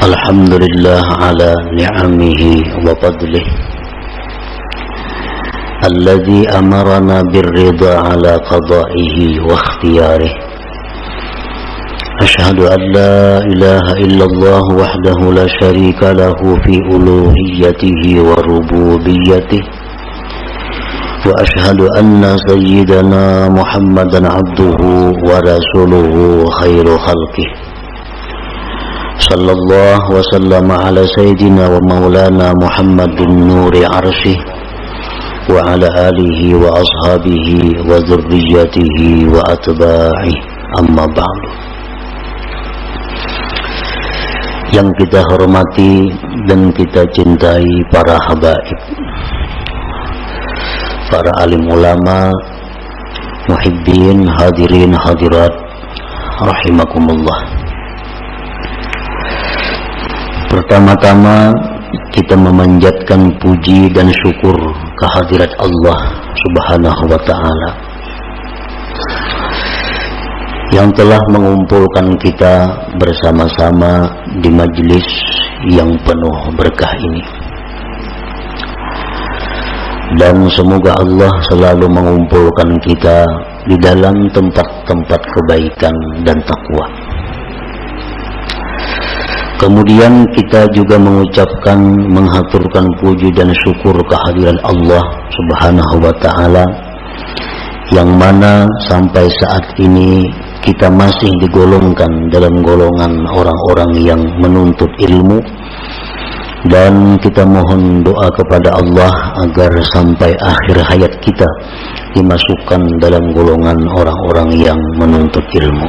Alhamdulillah ala ni'amihi wa fadlih alladhi amarana birrida ala qada'ihi wa ikhtiyarih. Ashhadu an la ilaha illallah wahdahu la sharika lahu fi uluhiyyatihi wa rububiyyatihi, wa ashhadu anna sayyidana Muhammadan abduhu wa rasuluhu khairu khalqih. Sallallahu wa sallama ala sayyidina wa maulana Muhammadin nuri arsyih wa ala alihi wa ashabihi wa dzurriyyatihi wa atba'ihi, amma ba'du. Yang kita hormati dan kita cintai para habaib, para alim ulama, muhibbin, hadirin hadirat rahimakumullah. Pertama-tama kita memanjatkan puji dan syukur kehadirat Allah Subhanahu wa ta'ala yang telah mengumpulkan kita bersama-sama di majelis yang penuh berkah ini. Dan semoga Allah selalu mengumpulkan kita di dalam tempat-tempat kebaikan dan takwa. Kemudian kita juga mengucapkan, menghaturkan puji dan syukur kehadiran Allah Subhanahu wa ta'ala yang mana sampai saat ini kita masih digolongkan dalam golongan orang-orang yang menuntut ilmu, dan kita mohon doa kepada Allah agar sampai akhir hayat kita dimasukkan dalam golongan orang-orang yang menuntut ilmu.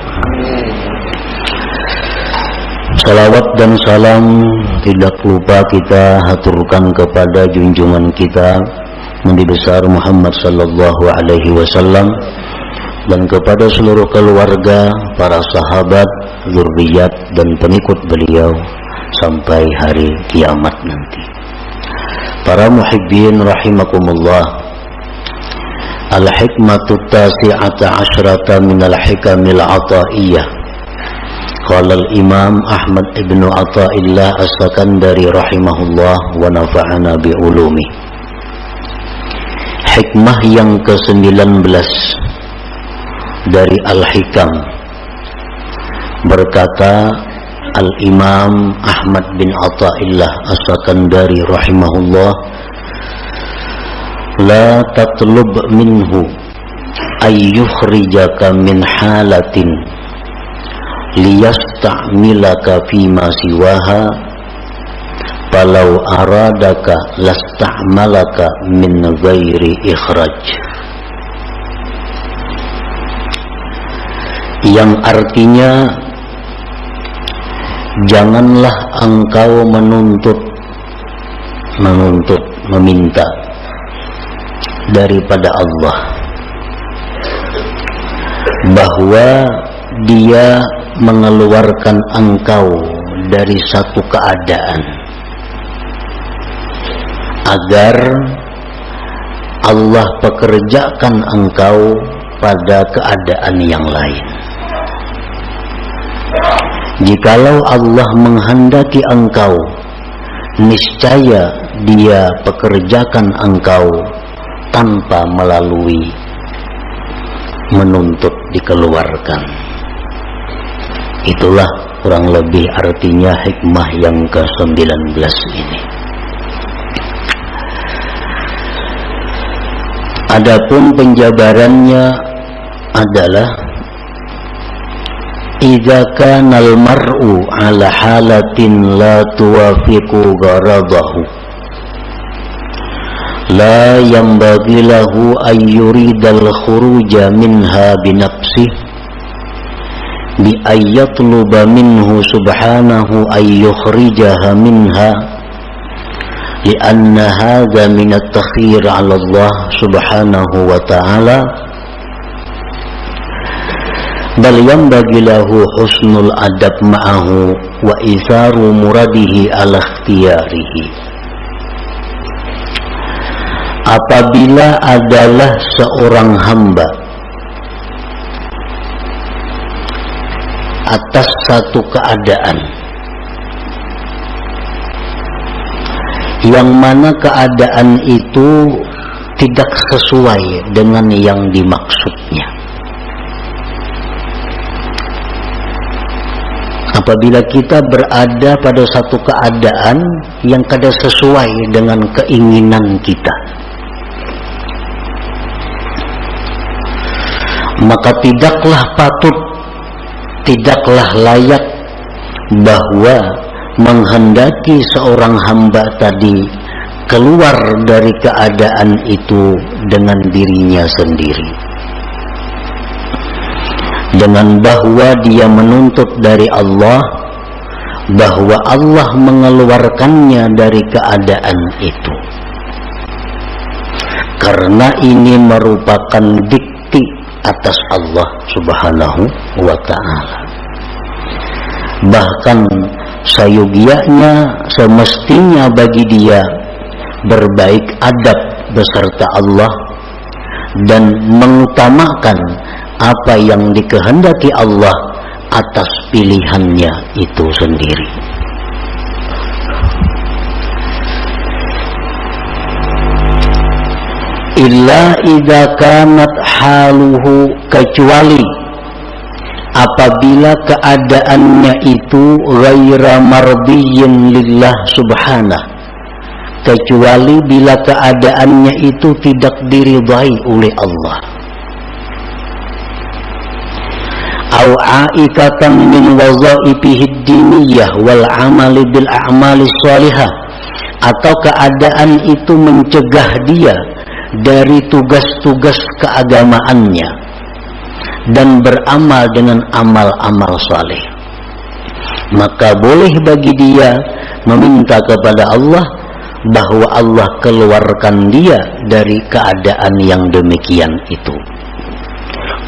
Salawat dan salam tidak lupa kita haturkan kepada junjungan kita Nabi besar Muhammad sallallahu alaihi wasallam dan kepada seluruh keluarga, para sahabat, zurriyat dan pengikut beliau sampai hari kiamat nanti. Para muhibbin rahimakumullah, al-hikmatu tasi'ata asyrata minal hikamil ataiyah. Qala al-imam Ahmad ibn Athaillah as-Sakandari rahimahullah wa nafa'ana bi'ulumi. Hikmah yang ke-19 dari Al-Hikam, berkata Al-Imam Ahmad bin Athaillah As-Sakandari rahimahullah, la tatlub minhu ayyukhrijaka min halatin liyasta'milaka fima siwaha falau aradaka lasta'malaka min ghairi ikhraj. Yang artinya, janganlah engkau meminta daripada Allah bahwa Dia mengeluarkan engkau dari satu keadaan agar Allah pekerjakan engkau pada keadaan yang lain. Jikalau Allah menghendaki engkau, niscaya Dia pekerjakan engkau tanpa melalui menuntut dikeluarkan. Itulah kurang lebih artinya hikmah yang ke-19 ini. Adapun penjabarannya adalah idza kana al-mar'u ala halatin la tuwafiqu gharadahu la yanbaghi lahu an yuridal khuruja minha bi nafsihi bi ayyatluba minhu subhanahu an yukhrijaha minha li anna hadha min at-takhir 'ala Allah subhanahu wa ta'ala, bal yanbaghi lahu husnul adab ma'ahu wa isaru muradihi ala ikhtiyarihi. Apabila adalah seorang hamba atas satu keadaan yang mana keadaan itu tidak sesuai dengan yang dimaksudnya. Apabila kita berada pada satu keadaan yang kada sesuai dengan keinginan kita, maka tidaklah patut, tidaklah layak bahwa menghendaki seorang hamba tadi keluar dari keadaan itu dengan dirinya sendiri, dengan bahwa dia menuntut dari Allah, bahwa Allah mengeluarkannya dari keadaan itu, karena ini merupakan dikti atas Allah Subhanahu wa ta'ala. Bahkan sayogianya semestinya bagi dia berbaik adab beserta Allah dan mengutamakan apa yang dikehendaki Allah atas pilihannya itu sendiri. Illa idza kanat haluhu, kecuali apabila keadaannya itu ghaira mardiyyin lillah subhanah, kecuali bila keadaannya itu tidak diridai oleh Allah. Au aikatan min wazaifihi diniyah wal amali bil a'mali shalihah, atau keadaan itu mencegah dia dari tugas-tugas keagamaannya dan beramal dengan amal-amal saleh, maka boleh bagi dia meminta kepada Allah bahwa Allah keluarkan dia dari keadaan yang demikian itu.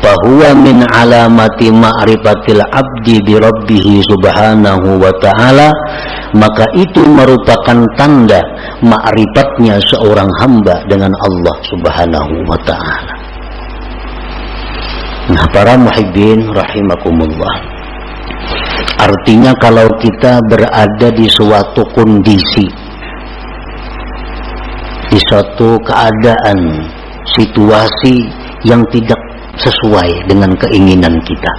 Fahuwa min alamati ma'rifatil abdi bi rabbih subhanahu wa ta'ala, maka itu merupakan tanda ma'rifatnya seorang hamba dengan Allah subhanahu wa ta'ala. Nah, para muhibbin rahimakumullah, artinya kalau kita berada di suatu kondisi, di suatu keadaan, situasi yang tidak sesuai dengan keinginan kita,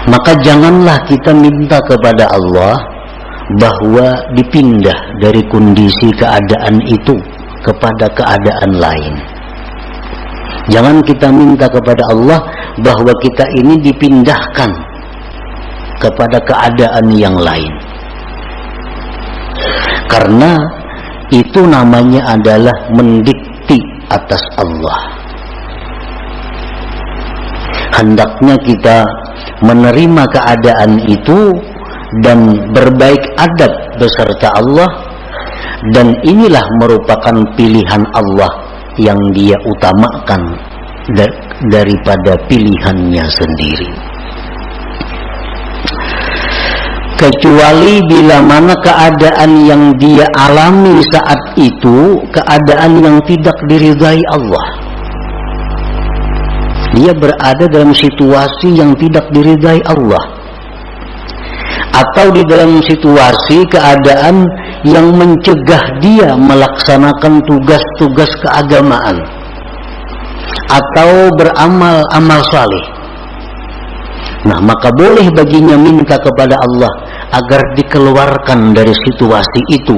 maka janganlah kita minta kepada Allah bahwa dipindah dari kondisi keadaan itu kepada keadaan lain. Jangan kita minta kepada Allah bahwa kita ini dipindahkan kepada keadaan yang lain, karena itu namanya adalah mendikti atas Allah. Hendaknya kita menerima keadaan itu dan berbaik adab beserta Allah, dan inilah merupakan pilihan Allah yang dia utamakan daripada pilihannya sendiri. Kecuali bila mana keadaan yang dia alami saat itu keadaan yang tidak diridai Allah, dia berada dalam situasi yang tidak diridai Allah, atau di dalam situasi keadaan yang mencegah dia melaksanakan tugas-tugas keagamaan atau beramal amal saleh. Nah, maka boleh baginya minta kepada Allah agar dikeluarkan dari situasi itu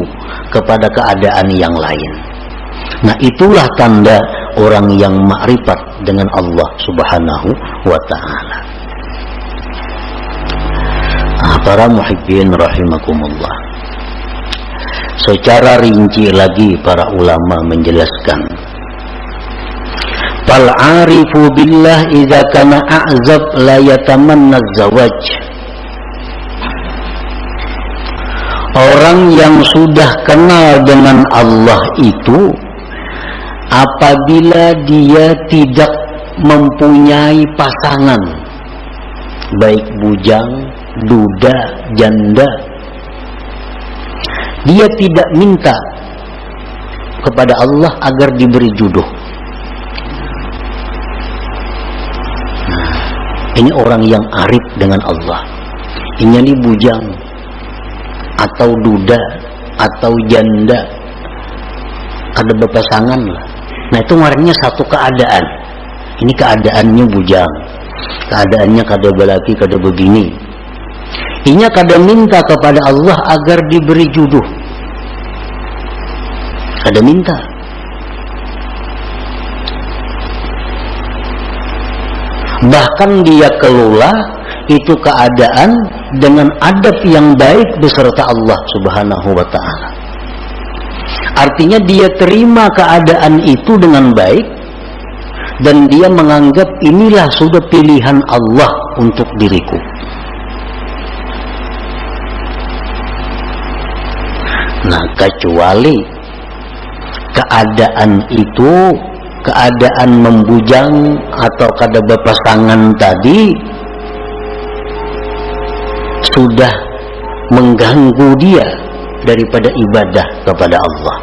kepada keadaan yang lain. Nah, itulah tanda orang yang ma'rifat dengan Allah subhanahu wa ta'ala. Nah, para muhibbin rahimakumullah, secara rinci lagi para ulama menjelaskan, fal arifu billah idza kana a'zab la yatamanna az-zawaj. Orang yang sudah kenal dengan Allah itu, apabila dia tidak mempunyai pasangan, baik bujang, duda, janda, dia tidak minta kepada Allah agar diberi jodoh. Nah, ini orang yang arif dengan Allah. Ini bujang atau duda atau janda, kada berpasangan lah. Nah itu ngarannya satu keadaan. Ini keadaannya bujang, keadaannya kada belaki, kada begini. Inya kada minta kepada Allah agar diberi jodoh, kada minta. Bahkan dia kelola itu keadaan dengan adab yang baik beserta Allah Subhanahu wa ta'ala. Artinya dia terima keadaan itu dengan baik dan dia menganggap inilah sudah pilihan Allah untuk diriku. Nah, kecuali keadaan itu, keadaan membujang atau kada berpasangan tadi sudah mengganggu dia daripada ibadah kepada Allah.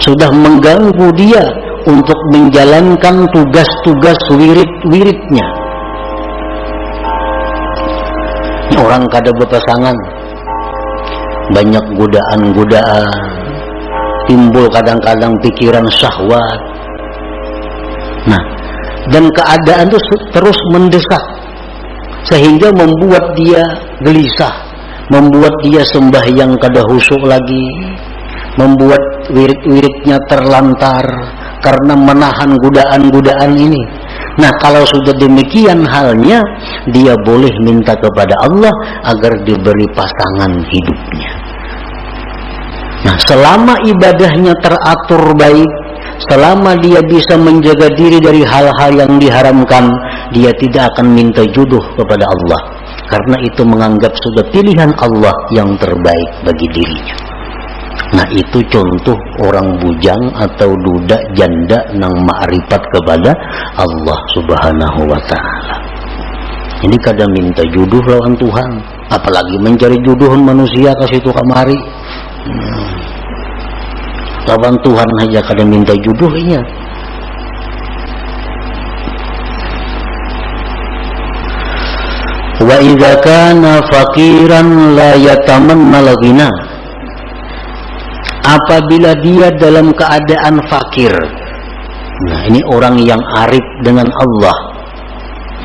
Sudah mengganggu dia untuk menjalankan tugas-tugas wirid-wiridnya. Orang kada berpasangan, banyak godaan-godaan, timbul kadang-kadang pikiran syahwat. Nah, dan keadaan itu terus mendesak sehingga membuat dia gelisah, membuat dia sembahyang kada khusyuk lagi, membuat wirid-wiridnya terlantar karena menahan godaan-godaan ini. Nah, kalau sudah demikian halnya, dia boleh minta kepada Allah agar diberi pasangan hidupnya. Nah, selama ibadahnya teratur baik, selama dia bisa menjaga diri dari hal-hal yang diharamkan, dia tidak akan minta jodoh kepada Allah, karena itu menganggap sudah pilihan Allah yang terbaik bagi dirinya. Nah, itu contoh orang bujang atau duda janda nang ma'rifat kepada Allah Subhanahu wa ta'ala. Ini kadang minta jodoh lawan Tuhan, apalagi mencari jodoh manusia ke situ kamari. Lawan Tuhan aja kadang minta jodohnya. Wa idza kana faqiran la yatamanna al-ghina. Apabila dia dalam keadaan fakir. Nah, ini orang yang arif dengan Allah.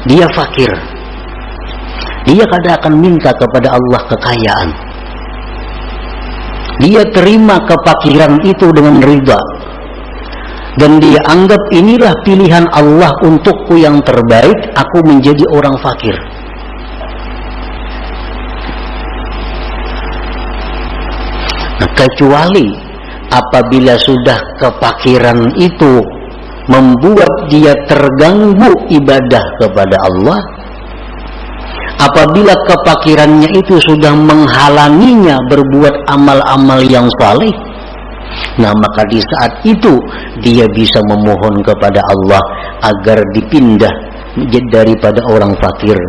Dia fakir. Dia kada akan minta kepada Allah kekayaan. Dia terima kefakiran itu dengan ridha. Dan dia anggap inilah pilihan Allah untukku yang terbaik, aku menjadi orang fakir. Nah, kecuali apabila sudah kefakiran itu membuat dia terganggu ibadah kepada Allah, apabila kefakirannya itu sudah menghalanginya berbuat amal-amal yang saleh, nah maka di saat itu dia bisa memohon kepada Allah agar dipindah daripada orang fakir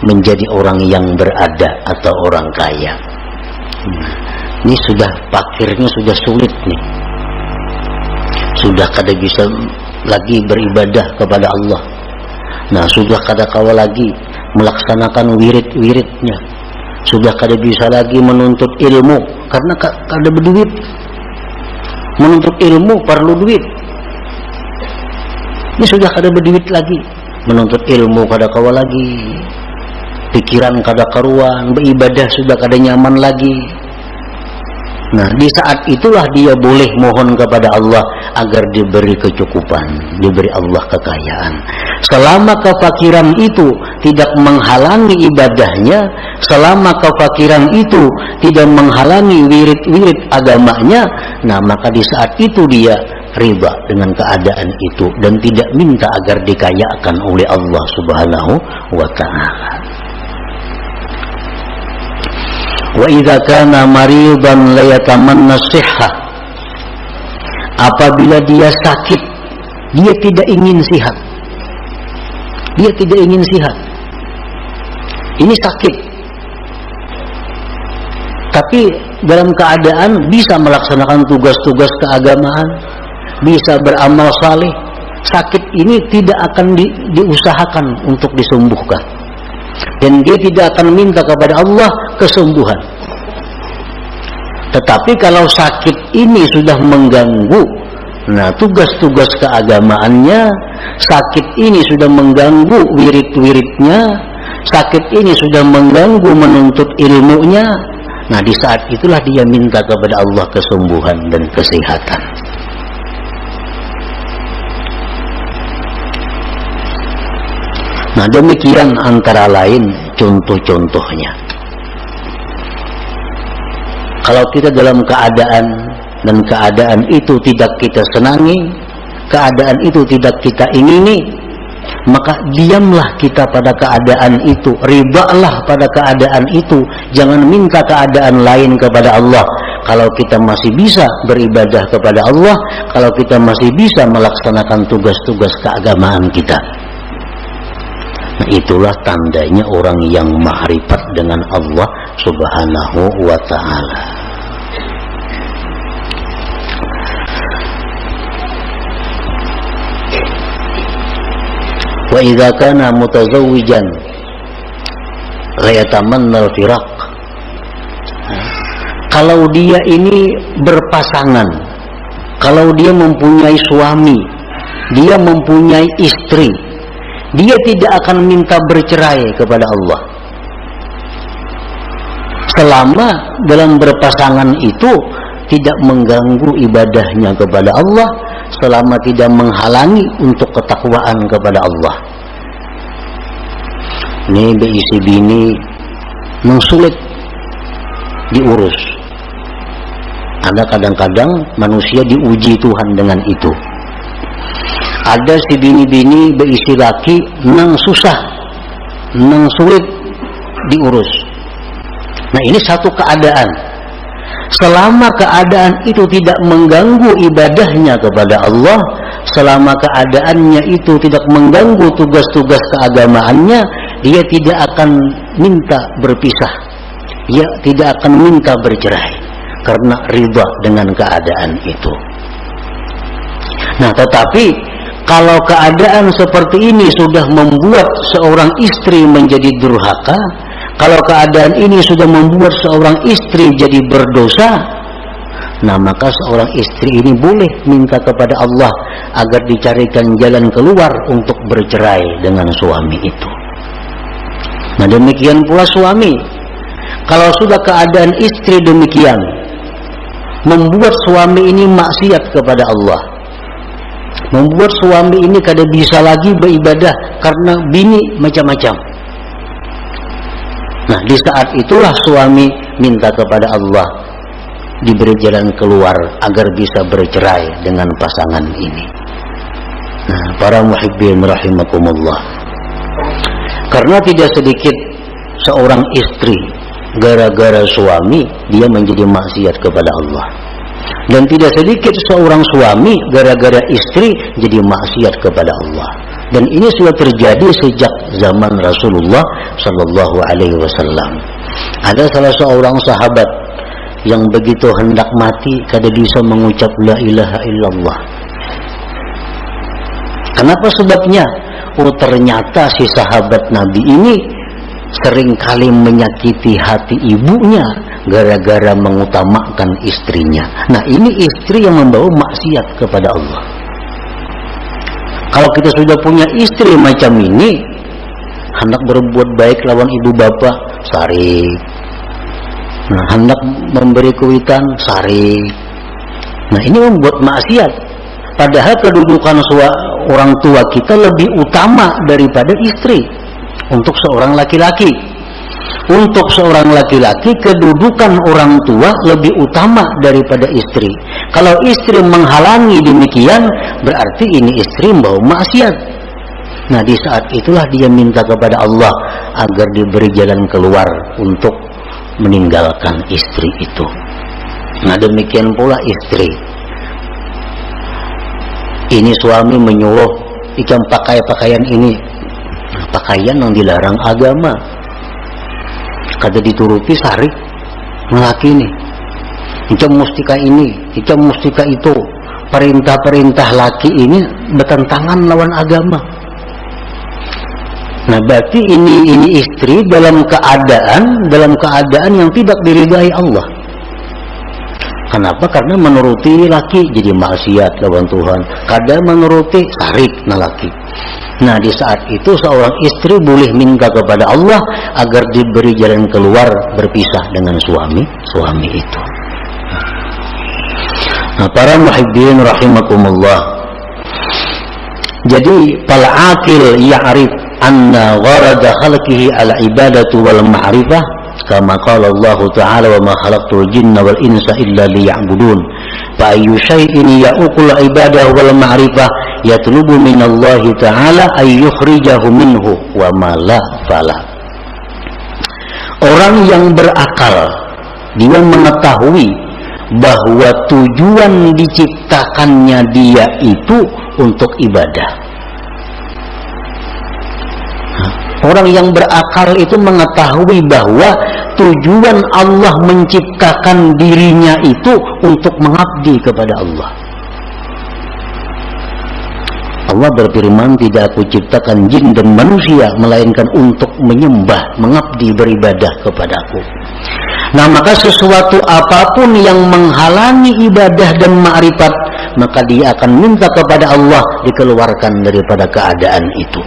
menjadi orang yang berada atau orang kaya. Ini sudah fakirnya sudah sulit nih, sudah kada bisa lagi beribadah kepada Allah. Nah, sudah kada kawa lagi melaksanakan wirid-wiridnya, sudah kada bisa lagi menuntut ilmu karena kada berduit. Menuntut ilmu perlu duit. Ini sudah kada berduit lagi, menuntut ilmu kada kawa lagi, pikiran kada karuan, beribadah sudah kada nyaman lagi. Nah, di saat itulah dia boleh mohon kepada Allah agar diberi kecukupan, diberi Allah kekayaan. Selama kefakiran itu tidak menghalangi ibadahnya, selama kefakiran itu tidak menghalangi wirid-wirid agamanya, nah maka di saat itu dia riba dengan keadaan itu dan tidak minta agar dikayakan oleh Allah Subhanahu wa ta'ala. Wa idza kana maridan la yatamanna sihhah. Apabila dia sakit, dia tidak ingin sihat. Dia tidak ingin sihat. Ini sakit. Tapi dalam keadaan bisa melaksanakan tugas-tugas keagamaan, bisa beramal saleh. Sakit ini tidak akan diusahakan untuk disembuhkan. Dan dia tidak akan minta kepada Allah kesembuhan. Tetapi kalau sakit ini sudah mengganggu, nah tugas-tugas keagamaannya, sakit ini sudah mengganggu wirid-wiridnya, sakit ini sudah mengganggu menuntut ilmunya, nah di saat itulah dia minta kepada Allah kesembuhan dan kesehatan. Nah demikian antara lain contoh-contohnya. Kalau kita dalam keadaan dan keadaan itu tidak kita senangi, keadaan itu tidak kita ingini, maka diamlah kita pada keadaan itu, ribalah pada keadaan itu, jangan minta keadaan lain kepada Allah. Kalau kita masih bisa beribadah kepada Allah, kalau kita masih bisa melaksanakan tugas-tugas keagamaan kita, nah itulah tandanya orang yang ma'rifat dengan Allah Subhanahu wa ta'ala. Wa idza kana mutazawwijan la yatamanna al-firaq. Kalau dia ini berpasangan, kalau dia mempunyai suami, dia mempunyai istri, dia tidak akan minta bercerai kepada Allah. Selama dalam berpasangan itu tidak mengganggu ibadahnya kepada Allah, selama tidak menghalangi untuk ketakwaan kepada Allah. Ini berisi bini sulit diurus. Ada kadang-kadang manusia diuji Tuhan dengan itu. Ada si bini-bini berisi laki susah, sulit diurus. Nah ini satu keadaan. Selama keadaan itu tidak mengganggu ibadahnya kepada Allah, selama keadaannya itu tidak mengganggu tugas-tugas keagamaannya, dia tidak akan minta berpisah, dia tidak akan minta bercerai karena ridha dengan keadaan itu. Nah tetapi kalau keadaan seperti ini sudah membuat seorang istri menjadi durhaka, kalau keadaan ini sudah membuat seorang istri jadi berdosa, nah maka seorang istri ini boleh minta kepada Allah agar dicarikan jalan keluar untuk bercerai dengan suami itu. Nah demikian pula suami, kalau sudah keadaan istri demikian membuat suami ini maksiat kepada Allah, membuat suami ini kada bisa lagi beribadah karena bini macam-macam. Nah di saat itulah suami minta kepada Allah diberi jalan keluar agar bisa bercerai dengan pasangan ini. Nah para muhibbin rahimakumullah, karena tidak sedikit seorang istri gara-gara suami dia menjadi maksiat kepada Allah, dan tidak sedikit seorang suami gara-gara istri jadi maksiat kepada Allah. Dan ini sudah terjadi sejak zaman Rasulullah Sallallahu Alaihi Wasallam. Ada salah seorang sahabat yang begitu hendak mati kada bisa mengucap la ilaha illallah. Kenapa sebabnya? Oh ternyata si sahabat Nabi ini seringkali menyakiti hati ibunya gara-gara mengutamakan istrinya. Nah ini istri yang membawa maksiat kepada Allah. Kalau kita sudah punya istri macam ini, hendak berbuat baik lawan ibu bapak, sarik. Nah, hendak memberi kuitan, sarik. Nah, ini membuat maksiat. Padahal kedudukan orang tua kita lebih utama daripada istri untuk seorang laki-laki. Untuk seorang laki-laki kedudukan orang tua lebih utama daripada istri. Kalau istri menghalangi demikian, berarti ini istri membawa maksiat. Nah di saat itulah dia minta kepada Allah agar diberi jalan keluar untuk meninggalkan istri itu. Nah demikian pula istri. Ini suami menyuruh ikan pakai pakaian ini, pakaian yang dilarang agama. Kada dituruti sarik laki ini, icam mustika ini, icam mustika itu, perintah-perintah laki ini bertentangan lawan agama. Nah berarti ini istri dalam keadaan yang tidak diridai Allah. Kenapa? Karena menuruti laki jadi maksiat lawan Tuhan. Kadang menuruti sarik na laki. Nah, di saat itu seorang istri boleh minta kepada Allah agar diberi jalan keluar berpisah dengan suami itu. Nah, para muhibbin rahimakumullah. Jadi fal aqil ya'rif anna gharada khalqihi ala ibadatu wal ma'rifah kama qala Allah ta'ala wa ma khalaqtul jinna wal insa illa liya'budun. Fa ayyu shay'in ya'uqul ibadah wal ma'rifah yatlubu minallahi ta'ala ay yukhrijahu minhu wa ma la fala. Orang yang berakal dia mengetahui bahwa tujuan diciptakannya dia itu untuk ibadah. Orang yang berakal itu mengetahui bahwa tujuan Allah menciptakan dirinya itu untuk mengabdi kepada Allah. Allah berfirman, tidak aku ciptakan jin dan manusia melainkan untuk menyembah, mengabdi, beribadah kepadaku. Nah, maka sesuatu apapun yang menghalangi ibadah dan ma'rifat, maka dia akan minta kepada Allah dikeluarkan daripada keadaan itu.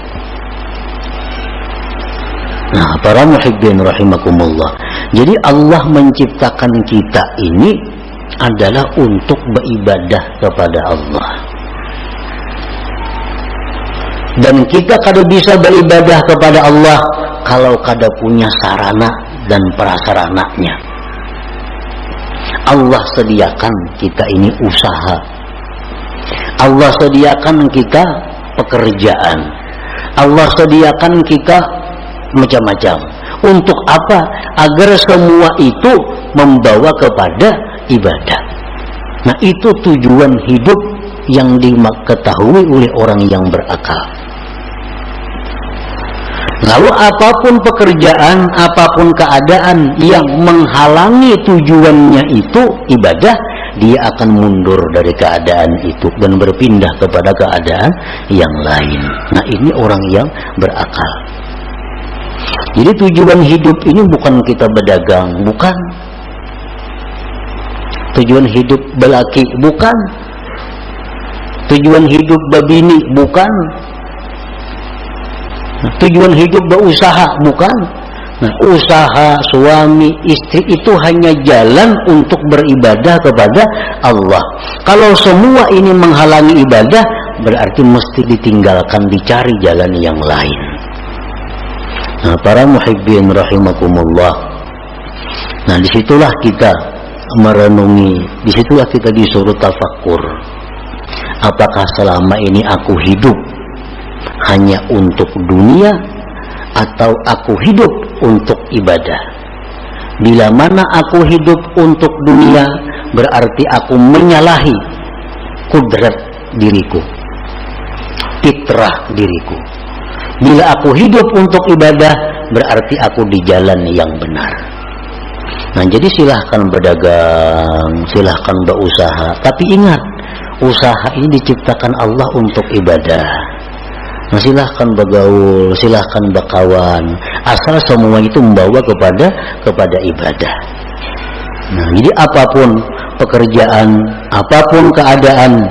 Nah, para muhibbin rahimakumullah. Jadi Allah menciptakan kita ini adalah untuk beribadah kepada Allah. Dan kita kada bisa beribadah kepada Allah kalau kada punya sarana dan prasarananya. Allah sediakan kita ini usaha. Allah sediakan kita pekerjaan. Allah sediakan kita macam-macam. Untuk apa? Agar semua itu membawa kepada ibadah. Nah, itu tujuan hidup yang diketahui oleh orang yang berakal. Lalu apapun pekerjaan, apapun keadaan yang menghalangi tujuannya itu ibadah, dia akan mundur dari keadaan itu dan berpindah kepada keadaan yang lain. Nah, ini orang yang berakal. Jadi tujuan hidup ini bukan kita berdagang, bukan. Tujuan hidup belaki, bukan. Tujuan hidup babini, bukan. Tujuan hidup berusaha, bukan. Nah, usaha suami istri itu hanya jalan untuk beribadah kepada Allah. Kalau semua ini menghalangi ibadah, berarti mesti ditinggalkan, dicari jalan yang lain. Nah, para muhibbin rahimakumullah. Nah, disitulah kita merenungi, disitulah kita disuruh tafakkur. Apakah selama ini aku hidup hanya untuk dunia atau aku hidup untuk ibadah? Bila mana aku hidup untuk dunia, berarti aku menyalahi kudrat diriku, fitrah diriku. Bila aku hidup untuk ibadah, berarti aku di jalan yang benar. Nah, jadi silahkan berdagang, silahkan berusaha, tapi ingat, usaha ini diciptakan Allah untuk ibadah. Nah, silahkan bergaul, silahkan berkawan, asal semua itu membawa kepada ibadah. Nah, jadi apapun pekerjaan, apapun keadaan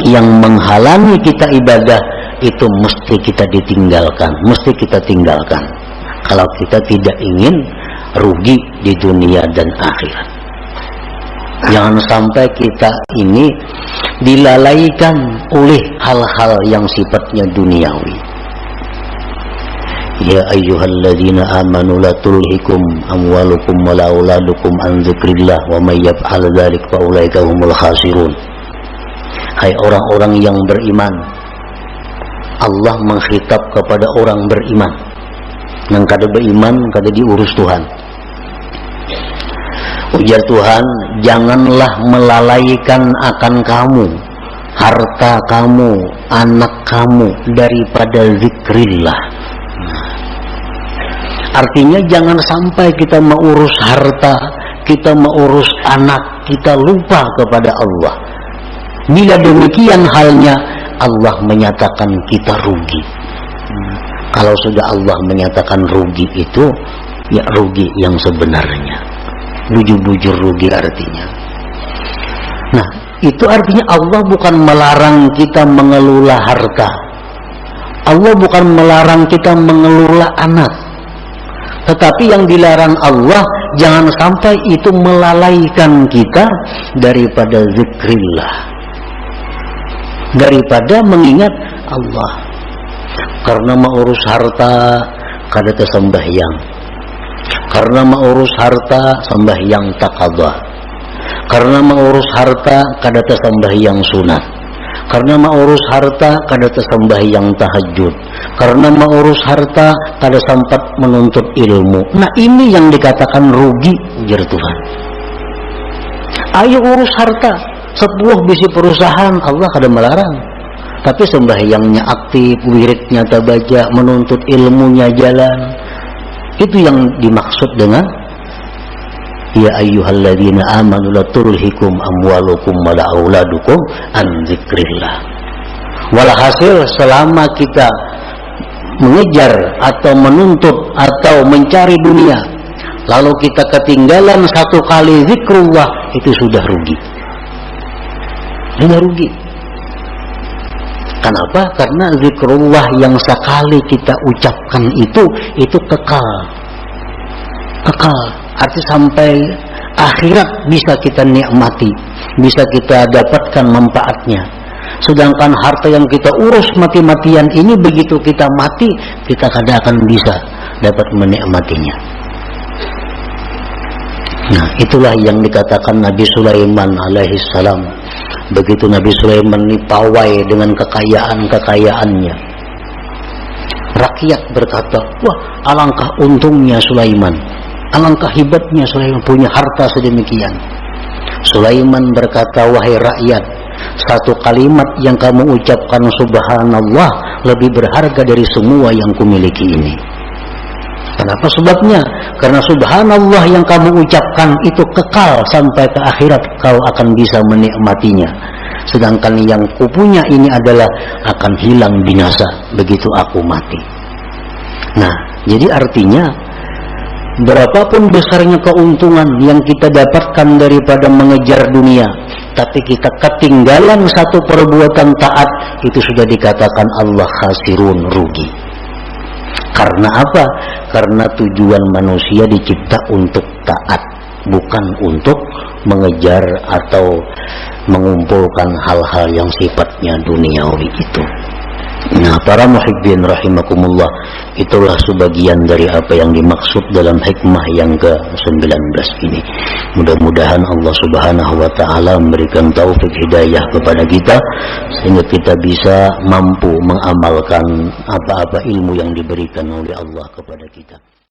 yang menghalangi kita ibadah, itu mesti kita ditinggalkan, mesti kita tinggalkan. Kalau kita tidak ingin rugi di dunia dan akhirat. Jangan sampai kita ini dilalaikan oleh hal-hal yang sifatnya duniawi. Ya ayyuhalladzina amanu la tulhikum amwalukum wala auladukum an dzikrillah wa may yaf'al dzalika fa ulaika humul khasirun. Hai orang-orang yang beriman, Allah mengkhitab kepada orang beriman. Yang kada beriman kada diurus Tuhan. Ujar Tuhan, janganlah melalaikan akan kamu, harta kamu, anak kamu daripada zikrillah. Artinya jangan sampai kita mengurus harta, kita mengurus anak, kita lupa kepada Allah. Bila demikian halnya, Allah menyatakan kita rugi. Kalau sudah Allah menyatakan rugi itu, ya rugi yang sebenarnya. Bujur-bujur rugi artinya. Nah, itu artinya Allah bukan melarang kita mengelola harta. Allah bukan melarang kita mengelola anak. Tetapi yang dilarang Allah, jangan sampai itu melalaikan kita daripada zikrillah, daripada mengingat Allah. Karena mau urus harta kada tersembahyang, karena mau urus harta sembahyang taqadha, karena mau urus harta kada tersembahyang sunat, karena mau urus harta kada tersembahyang tahajud, karena mau urus harta kada sempat menuntut ilmu. Nah, ini yang dikatakan rugi, ujar Tuhan. Ayo urus harta, sebuah bisi perusahaan Allah kada melarang, tapi sembahyangnya aktif, wiridnya tabaja, menuntut ilmunya jalan. Itu yang dimaksud dengan ya ayyuhalladzina amanu la tulhikum amwalukum wala auladukum an dzikrillah. Walhasil selama kita mengejar atau menuntut atau mencari dunia, lalu kita ketinggalan satu kali zikrullah, itu sudah rugi. Sudah rugi. Kenapa? Karena zikrullah yang sekali kita ucapkan itu kekal. Kekal. Arti sampai akhirat bisa kita nikmati, bisa kita dapatkan manfaatnya. Sedangkan harta yang kita urus mati-matian ini, begitu kita mati, kita kada akan bisa dapat menikmatinya. Nah, itulah yang dikatakan Nabi Sulaiman alaihissalam. Begitu Nabi Sulaiman ini pawai dengan kekayaan-kekayaannya, rakyat berkata, wah, alangkah untungnya Sulaiman, alangkah hebatnya Sulaiman punya harta sedemikian. Sulaiman berkata, wahai rakyat, satu kalimat yang kamu ucapkan subhanallah lebih berharga dari semua yang kumiliki ini. Kenapa sebabnya? Karena subhanallah yang kamu ucapkan itu kekal sampai ke akhirat, kau akan bisa menikmatinya. Sedangkan yang kupunya ini adalah akan hilang binasa begitu aku mati. Nah, jadi artinya berapapun besarnya keuntungan yang kita dapatkan daripada mengejar dunia, tapi kita ketinggalan satu perbuatan taat, itu sudah dikatakan Allah khasirun, rugi. Karena apa? Karena tujuan manusia dicipta untuk taat, bukan untuk mengejar atau mengumpulkan hal-hal yang sifatnya duniawi itu. Nah, para muhibbin rahimakumullah, itulah sebagian dari apa yang dimaksud dalam hikmah yang ke-19 ini. Mudah-mudahan Allah Subhanahu wa taala memberikan taufik hidayah kepada kita sehingga kita bisa mampu mengamalkan apa-apa ilmu yang diberikan oleh Allah kepada kita.